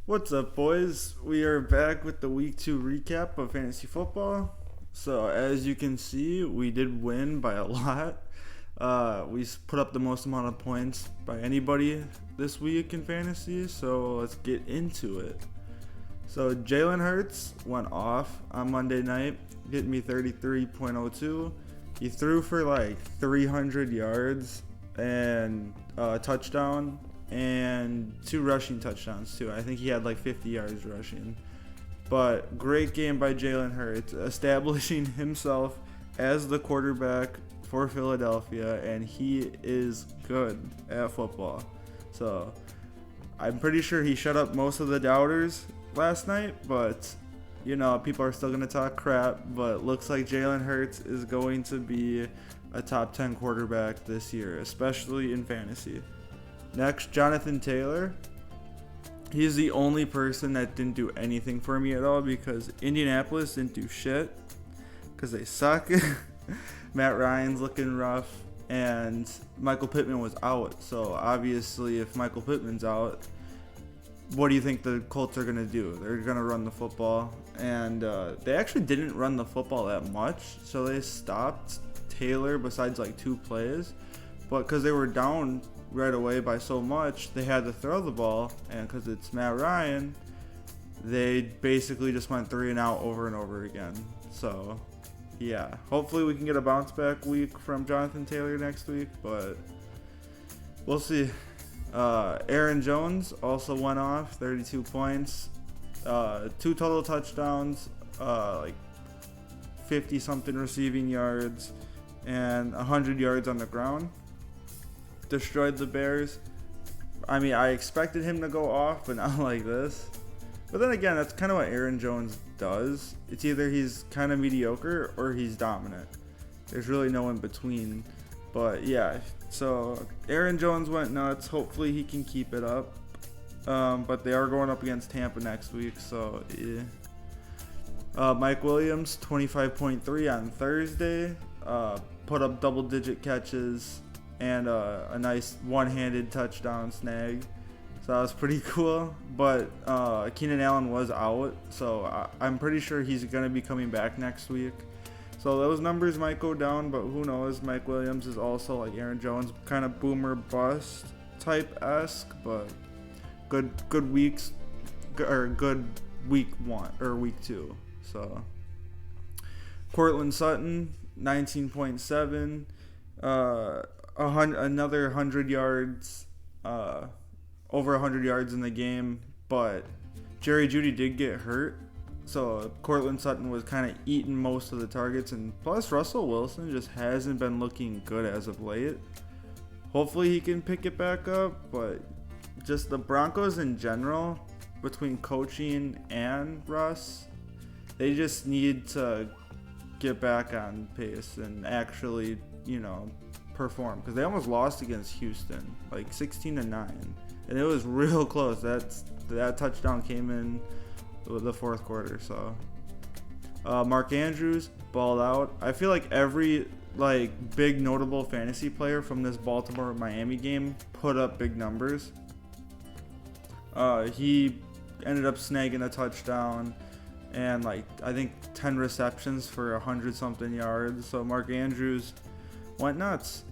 What's up, boys? We are back with the week 2 recap of fantasy football. So, as you can see, we did win by a lot. We put up the most amount of points by anybody this week in fantasy, so let's get into it. So, Jalen Hurts went off on Monday night, getting me 33.02. He threw for like 300 yards and a touchdown and 2 rushing touchdowns too. I think he had like 50 yards rushing. But great game by Jalen Hurts, establishing himself as the quarterback for Philadelphia, and he is good at football. So I'm pretty sure he shut up most of the doubters last night, but you know, people are still going to talk crap, but looks like Jalen Hurts is going to be a top 10 quarterback this year, especially in fantasy. Next, Jonathan Taylor. He's the only person that didn't do anything for me at all because Indianapolis didn't do shit because they suck. Matt Ryan's looking rough, and Michael Pittman was out. So obviously, if Michael Pittman's out, what do you think the Colts are going to do? They're going to run the football, and they actually didn't run the football that much, so they stopped Taylor besides like 2 plays. But because they were down right away by so much, they had to throw the ball, and because it's Matt Ryan, they basically just went 3 and out over and over again. So yeah, hopefully we can get a bounce back week from Jonathan Taylor next week, but we'll see. Aaron Jones also went off, 32 points, 2 total touchdowns, like 50 something receiving yards, and 100 yards on the ground. Destroyed the Bears. I mean, I expected him to go off, but not like this. But then again, that's kind of what Aaron Jones does. It's either he's kind of mediocre or he's dominant. There's really no in between. But yeah, so Aaron Jones went nuts. Hopefully he can keep it up. But they are going up against Tampa next week, so yeah. Mike Williams, 25.3 on Thursday. Put up double-digit catches and a nice one-handed touchdown snag. So that was pretty cool. But Keenan Allen was out, so I'm pretty sure he's going to be coming back next week. So those numbers might go down, but who knows? Mike Williams is also like Aaron Jones, kind of boomer bust type-esque, but good weeks, or good week 1 or week 2. So Cortland Sutton, 19.7, another 100 yards, over 100 yards in the game, but Jerry Jeudy did get hurt, so Cortland Sutton was kind of eating most of the targets, and plus Russell Wilson just hasn't been looking good as of late. Hopefully he can pick it back up, but just the Broncos in general, between coaching and Russ, they just need to get back on pace and actually, you know, perform, because they almost lost against Houston, like 16-9, and it was real close. That touchdown came in the 4th quarter. So Mark Andrews balled out. I feel like every big notable fantasy player from this Baltimore-Miami game put up big numbers. He ended up snagging a touchdown and I think 10 receptions for 100 something yards. So Mark Andrews went nuts.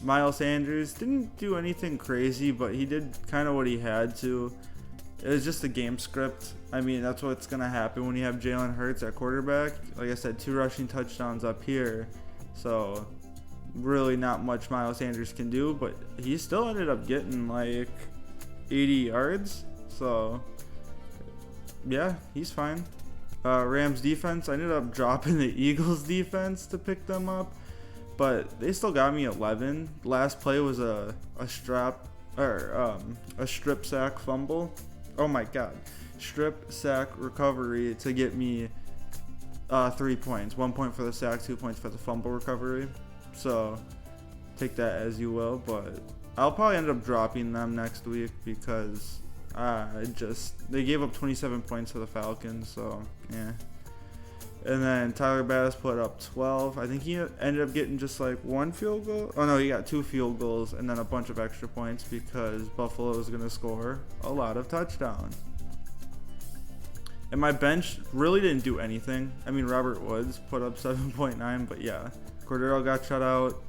Miles Sanders didn't do anything crazy, but he did kind of what he had to. It was just a game script. I mean, that's what's going to happen when you have Jalen Hurts at quarterback. Like I said, 2 rushing touchdowns up here. So really not much Miles Sanders can do, but he still ended up getting like 80 yards. So yeah, he's fine. Rams defense, I ended up dropping the Eagles defense to pick them up, but they still got me 11. Last play was a strip sack fumble. Oh my god. Strip sack recovery to get me 3 points. 1 point for the sack, 2 points for the fumble recovery. So take that as you will, but I'll probably end up dropping them next week because they gave up 27 points to the Falcons, so yeah. And then Tyler Bass put up 12. I think he ended up getting just like one field goal. Oh no, he got 2 field goals and then a bunch of extra points because Buffalo is going to score a lot of touchdowns. And my bench really didn't do anything. I mean, Robert Woods put up 7.9, but yeah. Cordero got shut out.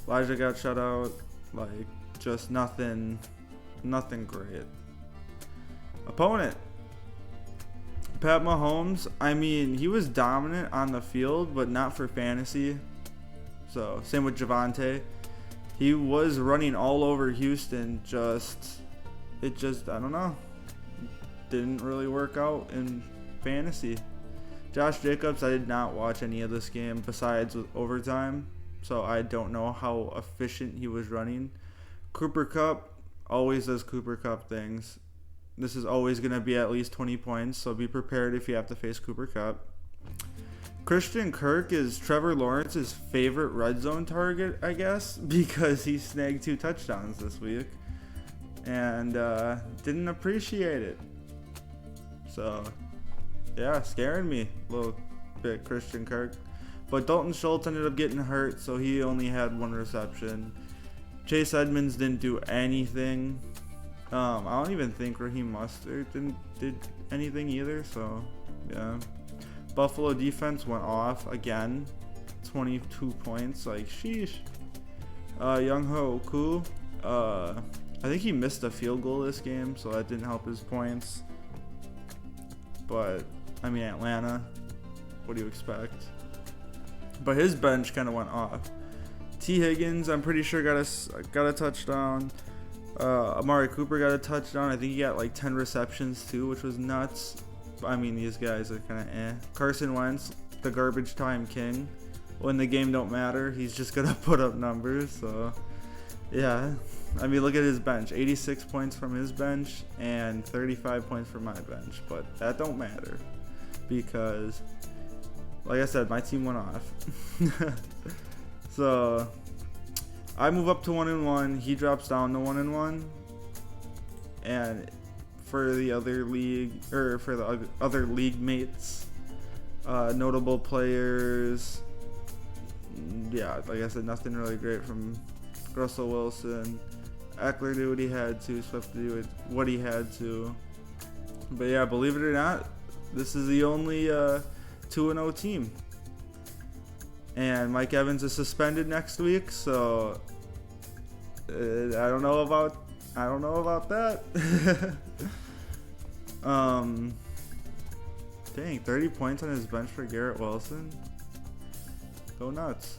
Elijah got shut out. Like, just nothing great. Opponent. Pat Mahomes, I mean, he was dominant on the field, but not for fantasy. So, same with Javonte. He was running all over Houston, I don't know. Didn't really work out in fantasy. Josh Jacobs, I did not watch any of this game besides with overtime, so I don't know how efficient he was running. Cooper Kupp always does Cooper Kupp things. This is always going to be at least 20 points, so be prepared if you have to face Cooper Kupp. Christian Kirk is Trevor Lawrence's favorite red zone target, I guess, because he snagged 2 touchdowns this week and didn't appreciate it. So, yeah, scaring me a little bit, Christian Kirk. But Dalton Schultz ended up getting hurt, so he only had 1 reception. Chase Edmonds didn't do anything. I don't even think Raheem Mostert did anything either, so, yeah. Buffalo defense went off again. 22 points, like, sheesh. Young-Ho Koo, I think he missed a field goal this game, so that didn't help his points. But, I mean, Atlanta, what do you expect? But his bench kind of went off. T. Higgins, I'm pretty sure got a touchdown. Amari Cooper got a touchdown. I think he got like 10 receptions too, which was nuts. I mean, these guys are kind of eh. Carson Wentz, the garbage time king. When the game don't matter, he's just going to put up numbers. So, yeah. I mean, look at his bench. 86 points from his bench and 35 points from my bench. But that don't matter because, like I said, my team went off. So, I move up to 1-1. He drops down to 1-1. And for the other league, or for the other league mates, notable players, yeah, like I said, nothing really great from Russell Wilson. Eckler did what he had to. Swift did what he had to. But yeah, believe it or not, this is the only 2-0 team. And Mike Evans is suspended next week, so I don't know about that. Dang, 30 points on his bench for Garrett Wilson. Go nuts.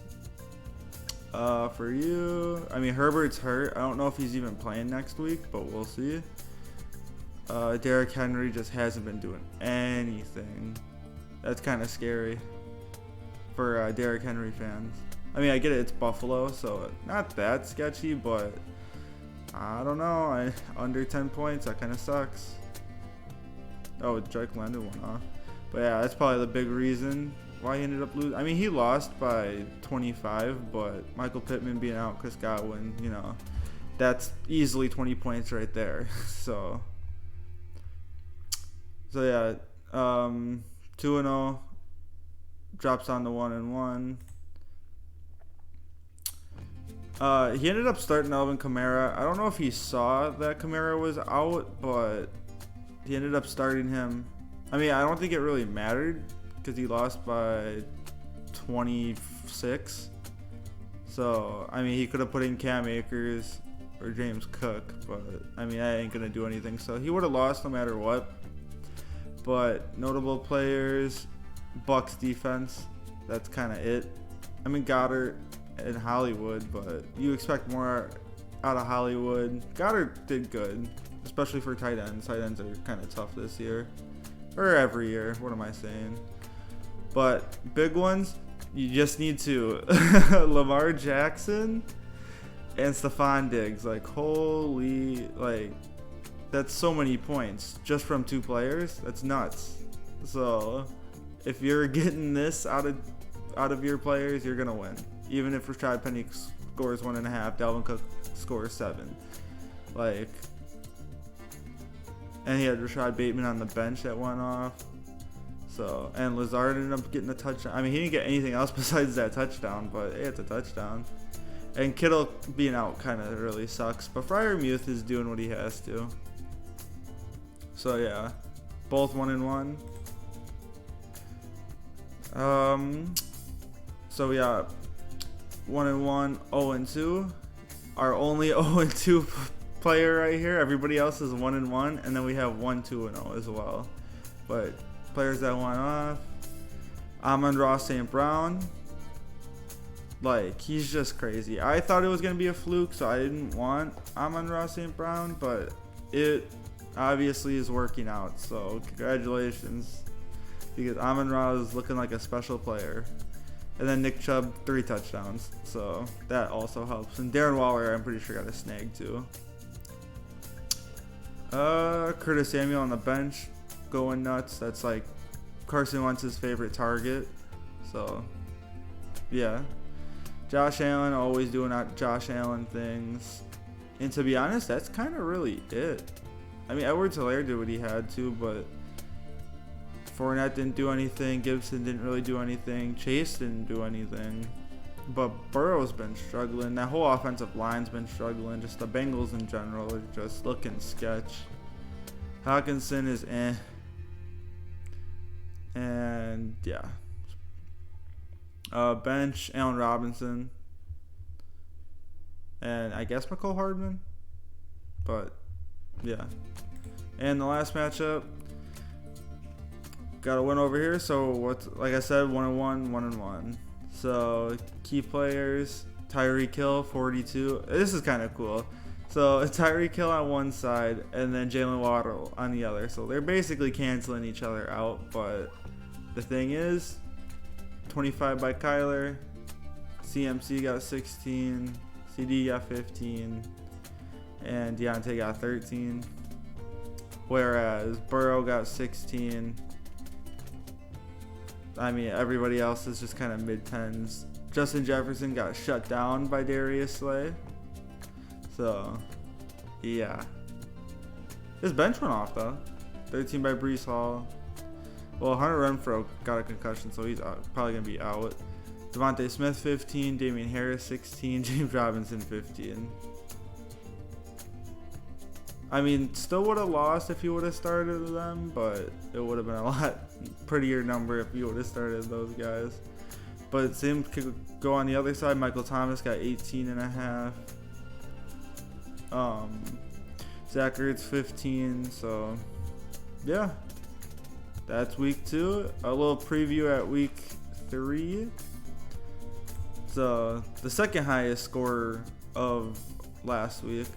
For you, I mean, Herbert's hurt. I don't know if he's even playing next week, but we'll see. Derrick Henry just hasn't been doing anything. That's kind of scary for Derrick Henry fans. I mean, I get it, it's Buffalo, so not that sketchy, but I don't know. Under 10 points, that kind of sucks. Oh, Drake London went off. But yeah, that's probably the big reason why he ended up losing. I mean, he lost by 25, but Michael Pittman being out, Chris Godwin, you know, that's easily 20 points right there. So yeah, 2-0, drops on to 1-1. He ended up starting Alvin Kamara. I don't know if he saw that Kamara was out, but he ended up starting him. I mean, I don't think it really mattered because he lost by 26. So, I mean, he could have put in Cam Akers or James Cook, but I mean, that ain't gonna do anything. So he would have lost no matter what. But notable players, Bucks defense, that's kind of it. I mean, Goddard and Hollywood, but you expect more out of Hollywood. Goddard did good, especially for tight ends. Tight ends are kind of tough this year, or every year. What am I saying? But big ones, you just need to Lamar Jackson and Stephon Diggs. Like, holy, like, that's so many points just from 2 players. That's nuts. So if you're getting this out of your players, you're gonna win. Even if Rashad Penny scores 1.5, Dalvin Cook scores 7. Like, and he had Rashad Bateman on the bench that went off. So, and Lazard ended up getting a touchdown. I mean, he didn't get anything else besides that touchdown, but hey, it's a touchdown. And Kittle being out kind of really sucks, but Freiermuth is doing what he has to. So yeah, both 1-1. So we got 1-1, 0-2. Our only 0-2 player right here. Everybody else is 1-1, and then we have 1-2-0 as well. But players that went off, Amon-Ra St. Brown. Like, he's just crazy. I thought it was going to be a fluke, so I didn't want Amon-Ra St. Brown, but it obviously is working out. So, congratulations. Because Amon-Ra is looking like a special player. And then Nick Chubb, 3 touchdowns. So, that also helps. And Darren Waller, I'm pretty sure, got a snag, too. Curtis Samuel on the bench, going nuts. That's like Carson Wentz's favorite target. So, yeah. Josh Allen, always doing Josh Allen things. And to be honest, that's kind of really it. I mean, Edwards-Helaire did what he had to, but Fournette didn't do anything. Gibson didn't really do anything. Chase didn't do anything. But Burrow's been struggling. That whole offensive line's been struggling. Just the Bengals in general are just looking sketch. Hawkinson is eh. And yeah. Bench, Allen Robinson. And I guess McCole Hardman. But yeah. And the last matchup. Got a win over here. So like I said, 1-1, 1-1. So key players, Tyreek Hill, 42. This is kind of cool. So Tyreek Hill on one side and then Jalen Waddle on the other. So they're basically canceling each other out. But the thing is, 25 by Kyler, CMC got 16, CD got 15, and Deontay got 13. Whereas Burrow got 16. I mean, everybody else is just kind of mid-10s. Justin Jefferson got shut down by Darius Slay. So, yeah. His bench went off, though. 13 by Breece Hall. Well, Hunter Renfrow got a concussion, so he's probably going to be out. Devontae Smith, 15. Damian Harris, 16. James Robinson, 15. I mean, still would have lost if he would have started them, but it would have been a lot prettier number if he would have started those guys. But same could go on the other side. Michael Thomas got 18.5. Zach Ertz 15. So yeah, that's week 2. A little preview at week 3. So the second highest scorer of last week.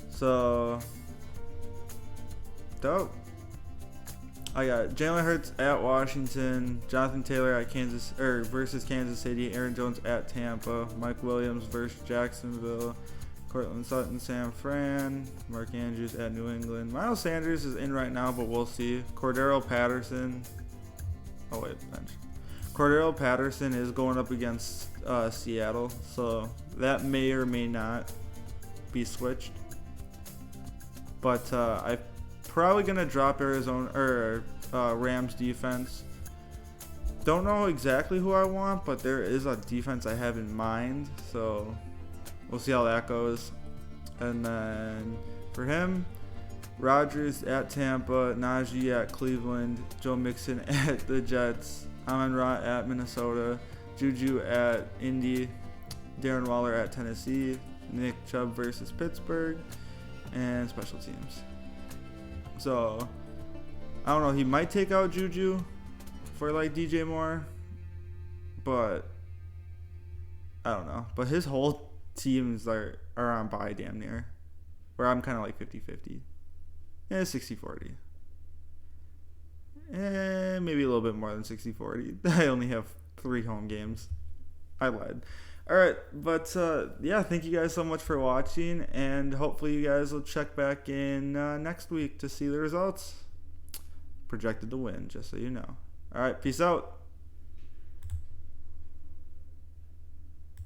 So dope. I got Jalen Hurts at Washington, Jonathan Taylor at versus Kansas City, Aaron Jones at Tampa, Mike Williams versus Jacksonville, Cortland Sutton, San Fran, Mark Andrews at New England. Miles Sanders is in right now, but we'll see. Cordero Patterson. Oh wait, bench. Cordero Patterson is going up against Seattle, so that may or may not be switched. But I'm probably gonna drop Arizona or Rams defense. Don't know exactly who I want, but there is a defense I have in mind, so we'll see how that goes. And then for him, Rodgers at Tampa, Najee at Cleveland, Joe Mixon at the Jets, Amon-Ra at Minnesota, Juju at Indy, Darren Waller at Tennessee, Nick Chubb versus Pittsburgh, and special teams. So I don't know, he might take out Juju for like DJ Moore, but I don't know. But his whole teams are on bye damn near, where I'm kind of like 50-50. Yeah, 60-40. Maybe a little bit more than 60-40. I only have 3 home games. I lied. Alright, but yeah, thank you guys so much for watching, and hopefully you guys will check back in next week to see the results. Projected to win, just so you know. Alright, peace out.